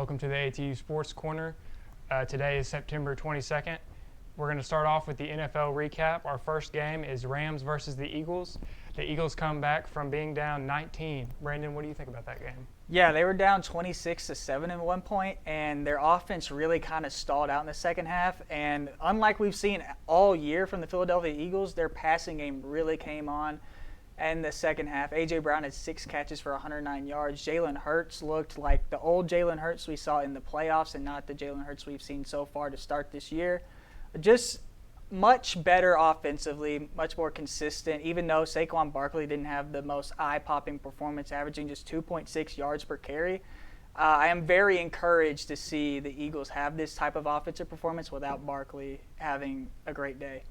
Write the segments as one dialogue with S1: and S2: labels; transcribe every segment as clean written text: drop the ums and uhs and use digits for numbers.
S1: Welcome to the ATU Sports Corner. Today is September 22nd. We're going to start off with the NFL recap. Our first game is Rams versus the Eagles. The Eagles come back from being down 19. Brandon, what do you think about that game?
S2: Yeah, they were down 26-7 at one point, and their offense really kind of stalled out in the second half. And unlike we've seen all year from the Philadelphia Eagles, their passing game really came on in the second half. A.J. Brown had 6 catches for 109 yards. Jalen Hurts looked like the old Jalen Hurts we saw in the playoffs and not the Jalen Hurts we've seen so far to start this year. Just much better offensively, much more consistent, even though Saquon Barkley didn't have the most eye-popping performance, averaging just 2.6 yards per carry. I am very encouraged to see the Eagles have this type of offensive performance without Barkley having a great day.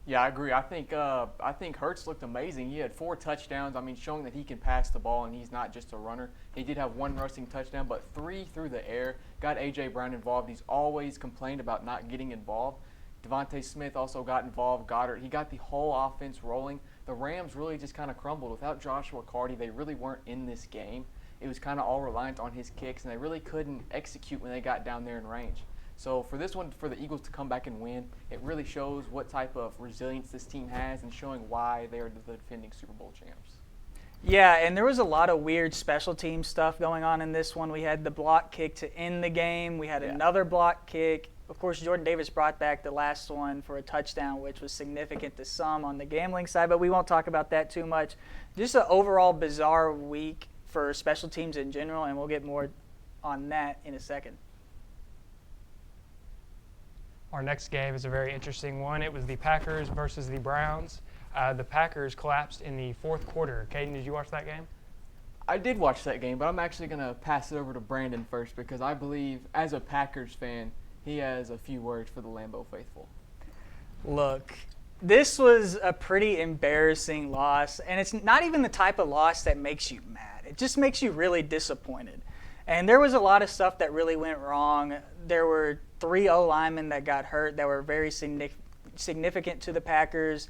S3: Yeah, I agree. I think Hurts looked amazing. He had 4 touchdowns. I mean, showing that he can pass the ball and he's not just a runner. He did have 1 rushing touchdown, but 3 through the air. Got A.J. Brown involved. He's always complained about not getting involved. Devontae Smith also got involved. Goddard. He got the whole offense rolling. The Rams really just kind of crumbled. Without Joshua Carty, they really weren't in this game. It was kind of all reliant on his kicks, and they really couldn't execute when they got down there in range. So for this one, for the Eagles to come back and win, it really shows what type of resilience this team has and showing why they are the defending Super Bowl champs.
S2: Yeah, and there was a lot of weird special team stuff going on in this one. We had the block kick to end the game. We had another block kick. Of course, Jordan Davis brought back the last one for a touchdown, which was significant to some on the gambling side, but we won't talk about that too much. Just an overall bizarre week for special teams in general, and we'll get more on that in a second.
S1: Our next game is a very interesting one. It was the Packers versus the Browns. The Packers collapsed in the fourth quarter. Caden, did you watch that game?
S3: I did watch that game, but I'm actually going to pass it over to Brandon first because I believe, as a Packers fan, he has a few words for the Lambeau faithful.
S2: Look, this was a pretty embarrassing loss, and it's not even the type of loss that makes you mad. It just makes you really disappointed. And there was a lot of stuff that really went wrong. There were 3 O-linemen that got hurt that were very significant to the Packers.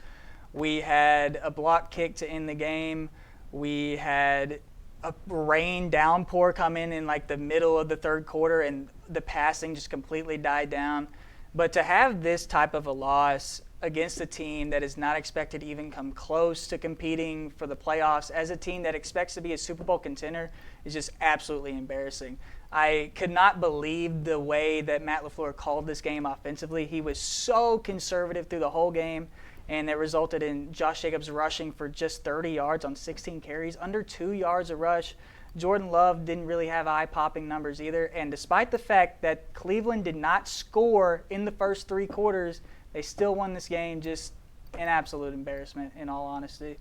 S2: We had a block kick to end the game. We had a rain downpour come in like the middle of the third quarter, and the passing just completely died down. But to have this type of a loss against a team that is not expected to even come close to competing for the playoffs as a team that expects to be a Super Bowl contender is just absolutely embarrassing. I could not believe the way that Matt LaFleur called this game offensively. He was so conservative through the whole game, and it resulted in Josh Jacobs rushing for just 30 yards on 16 carries, under 2 yards a rush. Jordan Love didn't really have eye-popping numbers either, and despite the fact that Cleveland did not score in the first 3 quarters, they still won this game. Just an absolute embarrassment, in all honesty.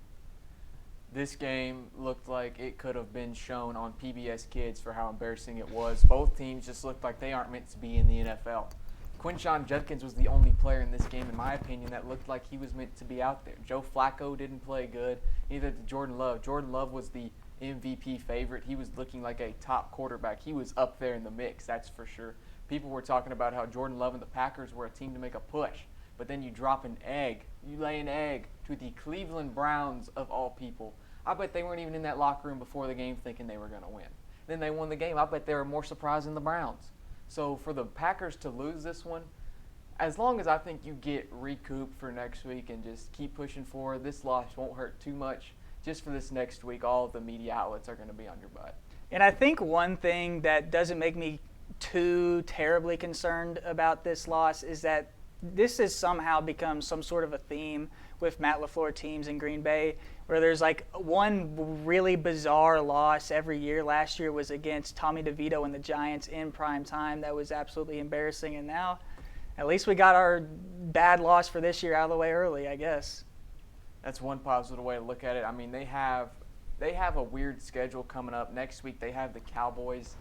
S3: This game looked like it could have been shown on PBS Kids for how embarrassing it was. Both teams just looked like they aren't meant to be in the NFL. Quinshon Judkins was the only player in this game, in my opinion, that looked like he was meant to be out there. Joe Flacco didn't play good, neither did Jordan Love. Jordan Love was the MVP favorite. He was looking like a top quarterback. He was up there in the mix, that's for sure. People were talking about how Jordan Love and the Packers were a team to make a push. But then you drop an egg. You lay an egg to the Cleveland Browns, of all people. I bet they weren't even in that locker room before the game thinking they were going to win. Then they won the game. I bet they were more surprised than the Browns. So for the Packers to lose this one, as long as I think you get recouped for next week and just keep pushing forward, this loss won't hurt too much. Just for this next week, all of the media outlets are going to be on your butt.
S2: And I think one thing that doesn't make me too terribly concerned about this loss is that this has somehow become some sort of a theme with Matt LaFleur teams in Green Bay, where there's like one really bizarre loss every year. Last year was against Tommy DeVito and the Giants in prime time. That was absolutely embarrassing. And now at least we got our bad loss for this year out of the way early, I guess.
S3: That's one positive way to look at it. I mean, they have a weird schedule coming up. Next week they have the Cowboys.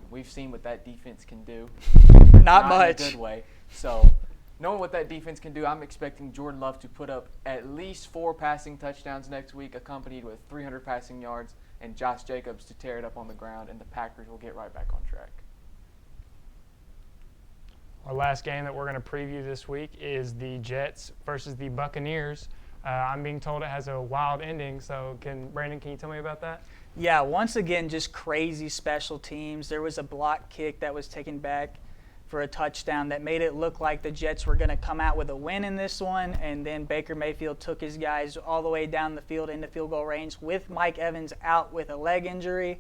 S3: We've seen what that defense can do.
S2: Not much.
S3: In a good way. So knowing what that defense can do, I'm expecting Jordan Love to put up at least 4 passing touchdowns next week, accompanied with 300 passing yards, and Josh Jacobs to tear it up on the ground, and the Packers will get right back on track.
S1: Our last game that we're going to preview this week is the Jets versus the Buccaneers. I'm being told it has a wild ending. So, Brandon, can you tell me about that?
S2: Yeah, once again, just crazy special teams. There was a block kick that was taken back for a touchdown that made it look like the Jets were going to come out with a win in this one, and then Baker Mayfield took his guys all the way down the field into field goal range with Mike Evans out with a leg injury.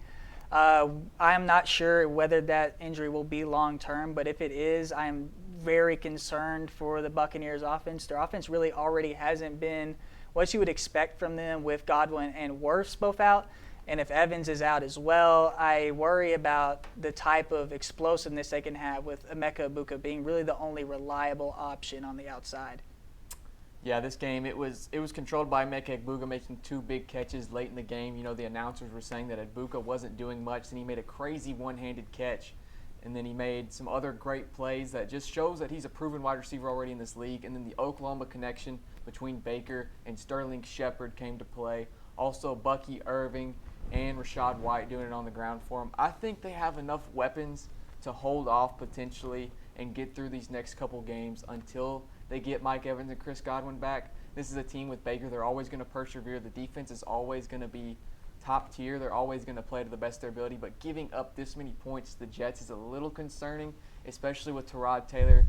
S2: I'm not sure whether that injury will be long term, but if it is, I'm very concerned for the Buccaneers offense. Their offense really already hasn't been what you would expect from them with Godwin and Wirfs both out. And if Evans is out as well, I worry about the type of explosiveness they can have with Emeka Egbuka being really the only reliable option on the outside.
S3: Yeah, this game, it was controlled by Emeka Egbuka making 2 big catches late in the game. You know, the announcers were saying that Egbuka wasn't doing much, and he made a crazy one-handed catch. And then he made some other great plays that just shows that he's a proven wide receiver already in this league. And then the Oklahoma connection between Baker and Sterling Shepard came to play. Also, Bucky Irving and Rachaad White doing it on the ground for him. I think they have enough weapons to hold off potentially and get through these next couple games until they get Mike Evans and Chris Godwin back. This is a team with Baker. They're always going to persevere. The defense is always going to be top tier. They're always going to play to the best of their ability. But giving up this many points to the Jets is a little concerning, especially with Tyrod Taylor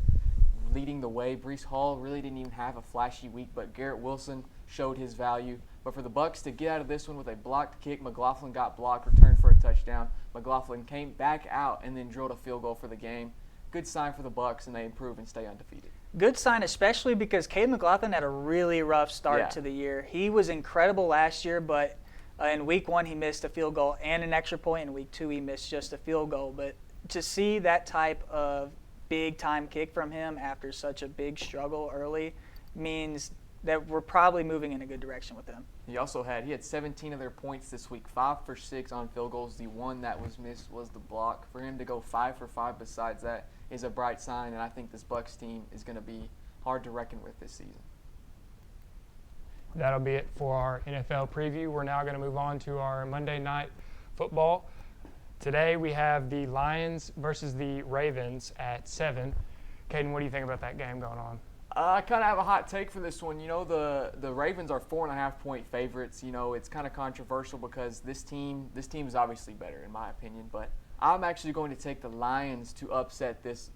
S3: leading the way. Breece Hall really didn't even have a flashy week, but Garrett Wilson showed his value. But for the Bucs to get out of this one with a blocked kick, McLaughlin got blocked, returned for a touchdown. McLaughlin came back out and then drilled a field goal for the game. Good sign for the Bucs, and they improve and stay undefeated.
S2: Good sign, especially because Caleb McLaughlin had a really rough start to the year. He was incredible last year, but in week 1 he missed a field goal and an extra point. In week 2 he missed just a field goal. But to see that type of big-time kick from him after such a big struggle early means that we're probably moving in a good direction with him.
S3: He had 17 of their points this week, 5 for 6 on field goals. The one that was missed was the block. For him to go 5 for 5 besides that is a bright sign, and I think this Bucs team is going to be hard to reckon with this season.
S1: That'll be it for our NFL preview. We're now going to move on to our Monday Night Football. Today we have the Lions versus the Ravens at 7. Caden, what do you think about that game going on?
S3: I kind of have a hot take for this one. You know, the Ravens are 4.5-point favorites. You know, it's kind of controversial because this team is obviously better in my opinion, but I'm actually going to take the Lions to upset this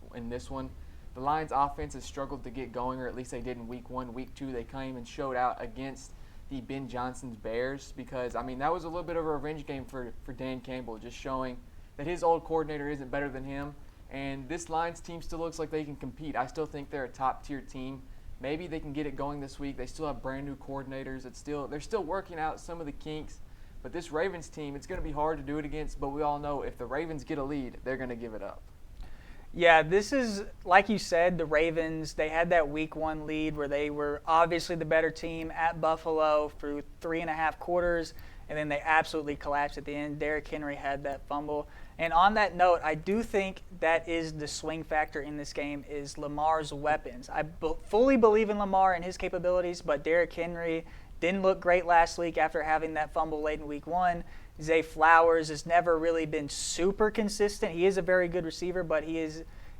S3: one. The Lions offense has struggled to get going, or at least they did in week 1. Week 2, they came and showed out against the Ben Johnson's Bears because, I mean, that was a little bit of a revenge game for Dan Campbell, just showing that his old coordinator isn't better than him. And this Lions team still looks like they can compete. I still think they're a top-tier team. Maybe they can get it going this week. They still have brand-new coordinators. They're still working out some of the kinks. But this Ravens team, it's going to be hard to do it against. But we all know if the Ravens get a lead, they're going to give it up.
S2: Yeah, this is, like you said, the Ravens, they had that week 1 lead where they were obviously the better team at Buffalo for 3.5 quarters, and then they absolutely collapsed at the end. Derrick Henry had that fumble. And on that note, I do think that is the swing factor in this game is Lamar's weapons. I fully believe in Lamar and his capabilities, but Derrick Henry didn't look great last week after having that fumble late in week 1. Zay Flowers has never really been super consistent. He is a very good receiver, but he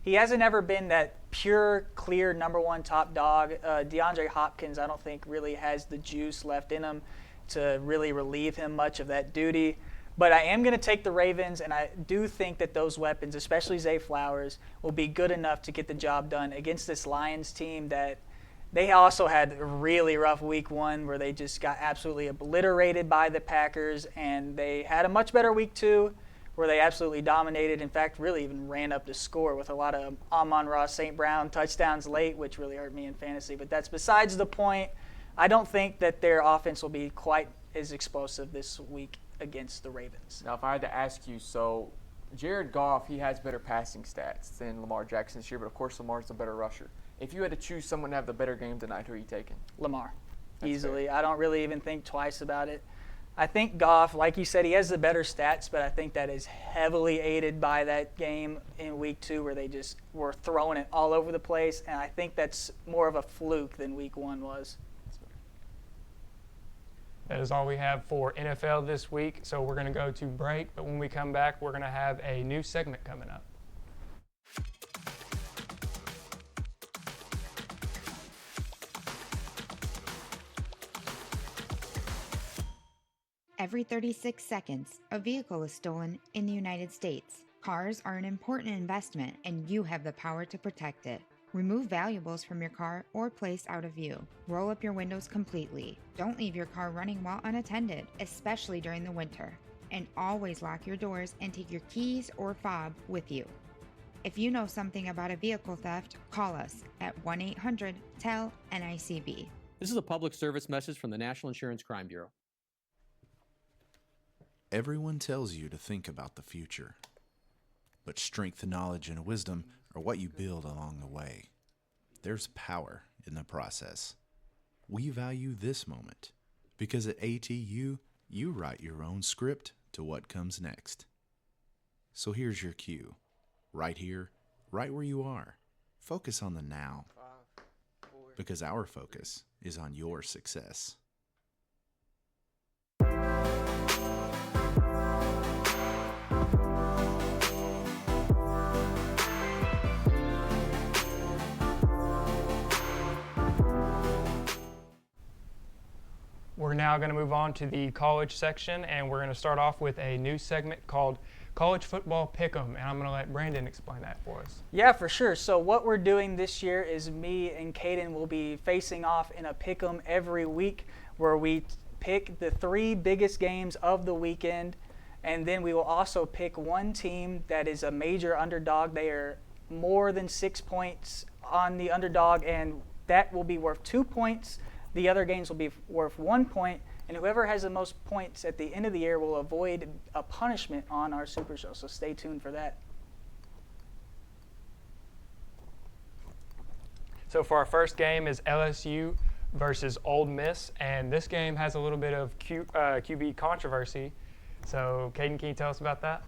S2: hasn't ever been that pure, clear number 1 top dog. DeAndre Hopkins, I don't think really has the juice left in him to really relieve him much of that duty. But I am going to take the Ravens, and I do think that those weapons, especially Zay Flowers, will be good enough to get the job done against this Lions team that they also had a really rough week 1 where they just got absolutely obliterated by the Packers, and they had a much better week 2 where they absolutely dominated. In fact, really even ran up the score with a lot of Amon-Ra St. Brown touchdowns late, which really hurt me in fantasy. But that's besides the point. I don't think that their offense will be quite as explosive this week against the Ravens.
S3: Now, if I had to ask you, so Jared Goff, he has better passing stats than Lamar Jackson this year, but of course Lamar's the better rusher. If you had to choose someone to have the better game tonight, who are you taking?
S2: Lamar,
S3: That's
S2: easily.
S3: fair.
S2: I don't really even think twice about it. I think Goff, like you said, he has the better stats, but I think that is heavily aided by that game in week 2 where they just were throwing it all over the place, and I think that's more of a fluke than week 1 was.
S1: That is all we have for NFL this week, so we're going to go to break. But when we come back, we're going to have a new segment coming up.
S4: Every 36 seconds, a vehicle is stolen in the United States. Cars are an important investment, and you have the power to protect it. Remove valuables from your car or place out of view. Roll up your windows completely. Don't leave your car running while unattended, especially during the winter. And always lock your doors and take your keys or fob with you. If you know something about a vehicle theft, call us at 1-800-TEL-NICB.
S5: This is a public service message from the National Insurance Crime Bureau.
S6: Everyone tells you to think about the future, but strength, knowledge, and wisdom are what you build along the way. There's power in the process. We value this moment because at ATU, you write your own script to what comes next. So here's your cue. Right here, right where you are. Focus on the now, because our focus is on your success.
S1: We're now going to move on to the college section, and we're going to start off with a new segment called College Football Pick'em, and I'm going to let Brandon explain that for us.
S2: Yeah, for sure. So what we're doing this year is me and Caden will be facing off in a pick'em every week where we pick the 3 biggest games of the weekend, and then we will also pick one team that is a major underdog. They are more than 6 points on the underdog, and that will be worth 2 points. The other games will be worth 1 point, and whoever has the most points at the end of the year will avoid a punishment on our Super Show, so stay tuned for that.
S1: So for our first game is LSU versus Ole Miss, and this game has a little bit of QB controversy. So Caden, can you tell us about that?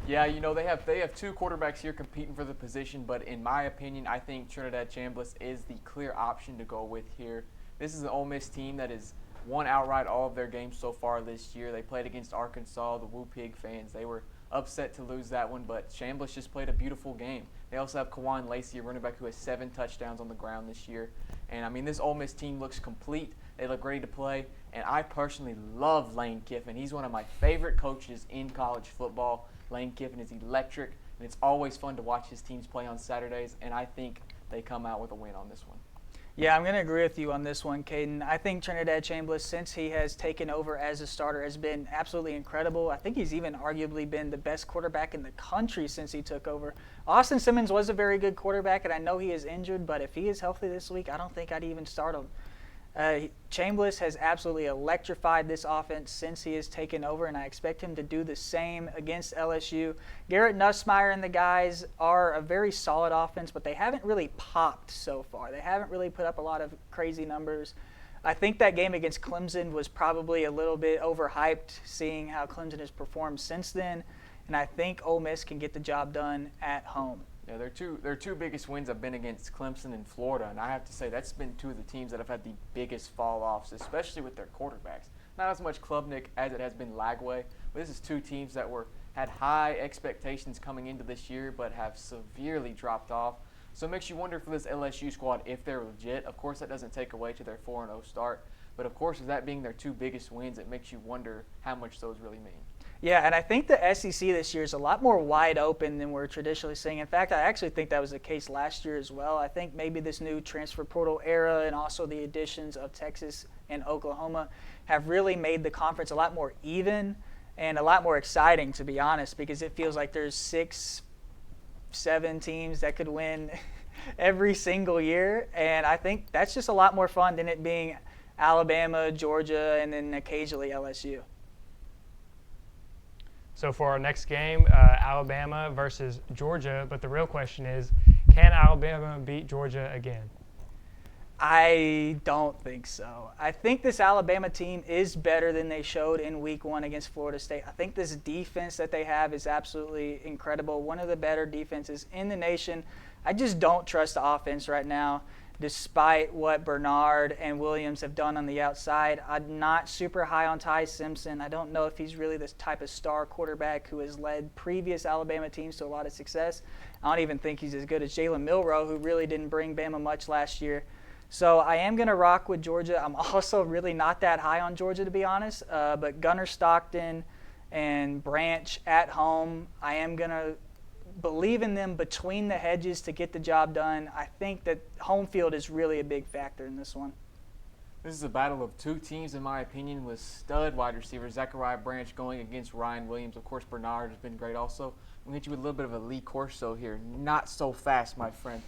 S3: Yeah, you know, they have 2 quarterbacks here competing for the position, but in my opinion, I think Trinidad Chambliss is the clear option to go with here. This is an Ole Miss team that has won outright all of their games so far this year. They played against Arkansas, the Woo Pig fans. They were upset to lose that one, but Chambliss just played a beautiful game. They also have Kawan Lacey, a running back who has 7 touchdowns on the ground this year. And, I mean, this Ole Miss team looks complete. They look ready to play. And I personally love Lane Kiffin. He's one of my favorite coaches in college football. Lane Kiffin is electric, and it's always fun to watch his teams play on Saturdays, and I think they come out with a win on this one.
S2: Yeah, I'm going to agree with you on this one, Caden. I think Trinidad Chambliss, since he has taken over as a starter, has been absolutely incredible. I think he's even arguably been the best quarterback in the country since he took over. Austin Simmons was a very good quarterback, and I know he is injured, but if he is healthy this week, I don't think I'd even start him. Chambliss has absolutely electrified this offense since he has taken over, and I expect him to do the same against LSU. Garrett Nussmeier and the guys are a very solid offense, but they haven't really popped so far. They haven't really put up a lot of crazy numbers. I think that game against Clemson was probably a little bit overhyped, seeing how Clemson has performed since then, and I think Ole Miss can get the job done at home.
S3: Yeah, their two biggest wins have been against Clemson and Florida, and I have to say that's been 2 of the teams that have had the biggest fall-offs, especially with their quarterbacks. Not as much Klubnik as it has been Lagway, but this is 2 teams that had high expectations coming into this year but have severely dropped off. So it makes you wonder for this LSU squad if they're legit. Of course, that doesn't take away to their 4-0 start, but of course, with that being their 2 biggest wins, it makes you wonder how much those really mean.
S2: Yeah, and I think the SEC this year is a lot more wide open than we're traditionally seeing. In fact, I actually think that was the case last year as well. I think maybe this new transfer portal era and also the additions of Texas and Oklahoma have really made the conference a lot more even and a lot more exciting, to be honest, because it feels like there's 6, 7 teams that could win every single year. And I think that's just a lot more fun than it being Alabama, Georgia, and then occasionally LSU.
S1: So for our next game, Alabama versus Georgia, but the real question is, can Alabama beat Georgia again?
S2: I don't think so. I think this Alabama team is better than they showed in week 1 against Florida State. I think this defense that they have is absolutely incredible, one of the better defenses in the nation. I just don't trust the offense right now, despite what Bernard and Williams have done on the outside. I'm not super high on Ty Simpson. I don't know if he's really this type of star quarterback who has led previous Alabama teams to a lot of success. I don't even think he's as good as Jalen Milroe, who really didn't bring Bama much last year. So I am going to rock with Georgia. I'm also really not that high on Georgia, to be honest. But Gunnar Stockton and Branch at home, I am going to believe in them between the hedges to get the job done. I think that home field is really a big factor in this one.
S3: This is a battle of two teams, in my opinion, with stud wide receivers. Zachariah Branch going against Ryan Williams. Of course, Bernard has been great also. I'm going to hit you with a little bit of a Lee Corso here. Not so fast, my friend.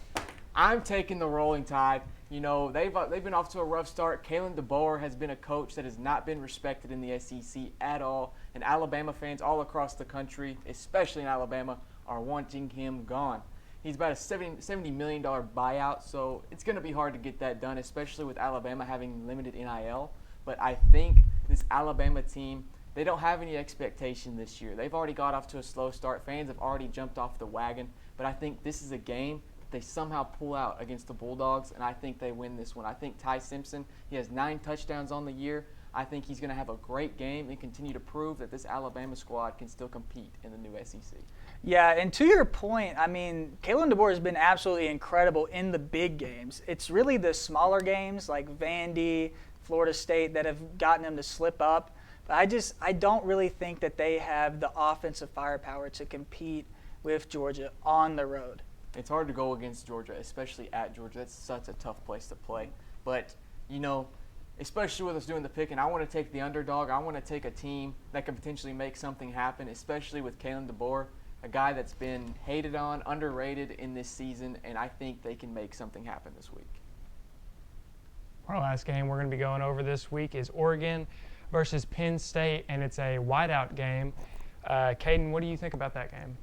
S3: I'm taking the Rolling Tide. You know, they've been off to a rough start. Kalen DeBoer has been a coach that has not been respected in the SEC at all. And Alabama fans all across the country, especially in Alabama, are wanting him gone. He's about a $70 million buyout, so it's going to be hard to get that done, especially with Alabama having limited NIL. But I think this Alabama team, they don't have any expectation this year. They've already got off to a slow start. Fans have already jumped off the wagon. But I think this is a game they somehow pull out against the Bulldogs, and I think they win this one. I think Ty Simpson, he has 9 touchdowns on the year. I think he's going to have a great game and continue to prove that this Alabama squad can still compete in the new SEC.
S2: Yeah, and to your point, I mean, Kalen DeBoer has been absolutely incredible in the big games. It's really the smaller games like Vandy, Florida State that have gotten him to slip up. But I don't really think that they have the offensive firepower to compete with Georgia on the road.
S3: It's hard to go against Georgia, especially at Georgia. That's such a tough place to play. But, you know, especially with us doing the pick, and I want to take the underdog. I want to take a team that can potentially make something happen, especially with Kalen DeBoer, a guy that's been hated on, underrated in this season, and I think they can make something happen this week.
S1: Our last game we're going to be going over this week is Oregon versus Penn State, and it's a whiteout game. Caden, what do you think about that game?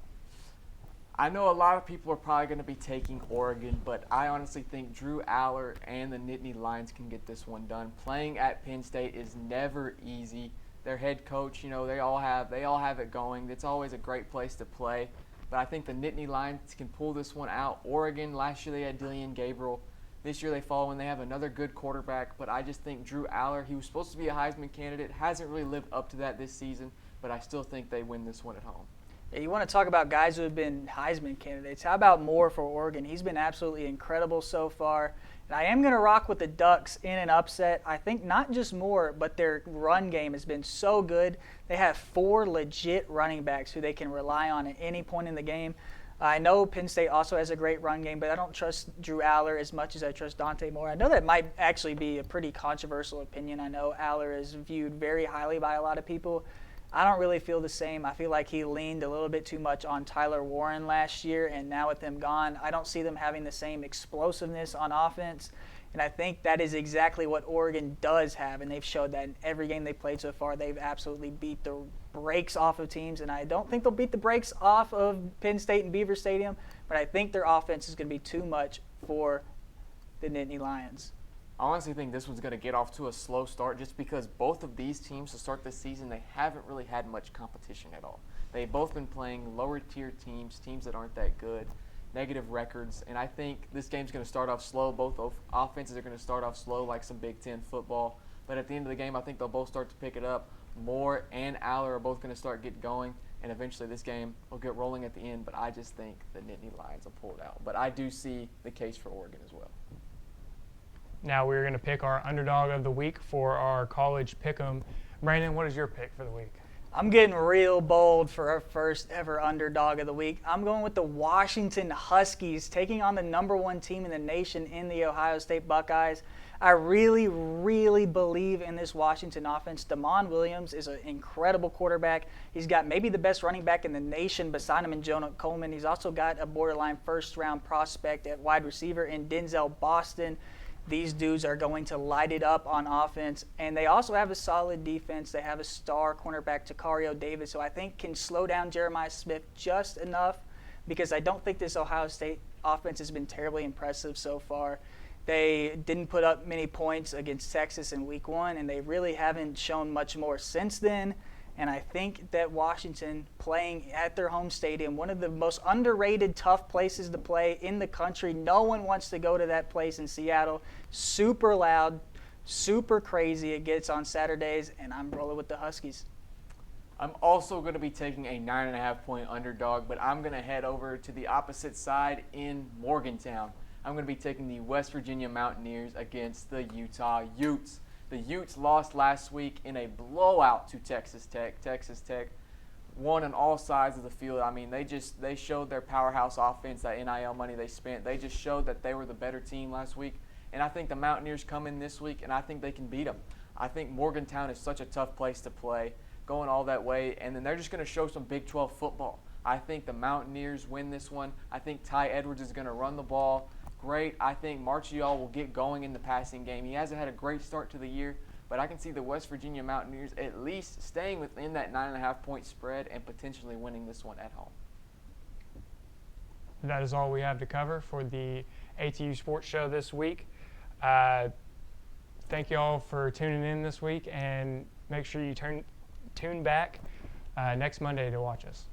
S3: I know a lot of people are probably going to be taking Oregon, but I honestly think Drew Aller and the Nittany Lions can get this one done. Playing at Penn State is never easy. Their head coach, you know, they all have it going. It's always a great place to play. But I think the Nittany Lions can pull this one out. Oregon, last year they had Dillian Gabriel. This year they fall when they have another good quarterback. But I just think Drew Aller, he was supposed to be a Heisman candidate, hasn't really lived up to that this season. But I still think they win this one at home.
S2: Yeah, you want to talk about guys who have been Heisman candidates. How about Moore for Oregon? He's been absolutely incredible so far. And I am going to rock with the Ducks in an upset. I think not just Moore, but their run game has been so good. They have 4 legit running backs who they can rely on at any point in the game. I know Penn State also has a great run game, but I don't trust Drew Aller as much as I trust Dante Moore. I know that might actually be a pretty controversial opinion. I know Aller is viewed very highly by a lot of people. I don't really feel the same. I feel like he leaned a little bit too much on Tyler Warren last year, and now with him gone, I don't see them having the same explosiveness on offense. And I think that is exactly what Oregon does have, and they've showed that in every game they've played so far. They've absolutely beat the brakes off of teams, and I don't think they'll beat the brakes off of Penn State and Beaver Stadium, but I think their offense is going to be too much for the Nittany Lions.
S3: I honestly think this one's going to get off to a slow start just because both of these teams to start this season, they haven't really had much competition at all. They've both been playing lower-tier teams, teams that aren't that good, negative records, and I think this game's going to start off slow. Both offenses are going to start off slow like some Big Ten football, but at the end of the game, I think they'll both start to pick it up. Moore and Aller are both going to start getting going, and eventually this game will get rolling at the end, but I just think the Nittany Lions will pull it out. But I do see the case for Oregon as well.
S1: Now we're going to pick our underdog of the week for our college pick'em. Brandon, what is your pick for the week?
S2: I'm getting real bold for our first ever underdog of the week. I'm going with the Washington Huskies, taking on the #1 team in the nation in the Ohio State Buckeyes. I really, really believe in this Washington offense. Damon Williams is an incredible quarterback. He's got maybe the best running back in the nation beside him in Jonah Coleman. He's also got a borderline first-round prospect at wide receiver in Denzel Boston. These dudes are going to light it up on offense, and they also have a solid defense. They have a star cornerback, Takario Davis, who I think can slow down Jeremiah Smith just enough because I don't think this Ohio State offense has been terribly impressive so far. They didn't put up many points against Texas in week 1, and they really haven't shown much more since then. And I think that Washington, playing at their home stadium, one of the most underrated, tough places to play in the country. No one wants to go to that place in Seattle. Super loud, super crazy it gets on Saturdays, and I'm rolling with the Huskies.
S3: I'm also going to be taking a 9.5-point underdog, but I'm going to head over to the opposite side in Morgantown. I'm going to be taking the West Virginia Mountaineers against the Utah Utes. The Utes lost last week in a blowout to Texas Tech. Texas Tech won on all sides of the field. I mean, they showed their powerhouse offense, that NIL money they spent. They just showed that they were the better team last week. And I think the Mountaineers come in this week, and I think they can beat them. I think Morgantown is such a tough place to play, going all that way, and then they're just going to show some Big 12 football. I think the Mountaineers win this one. I think Ty Edwards is going to run the ball great. I think Marchiol will get going in the passing game. He hasn't had a great start to the year, but I can see the West Virginia Mountaineers at least staying within that 9.5-point spread and potentially winning this one at home.
S1: That is all we have to cover for the ATU Sports Show this week. Thank you all for tuning in this week, and make sure you tune back next Monday to watch us.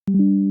S7: you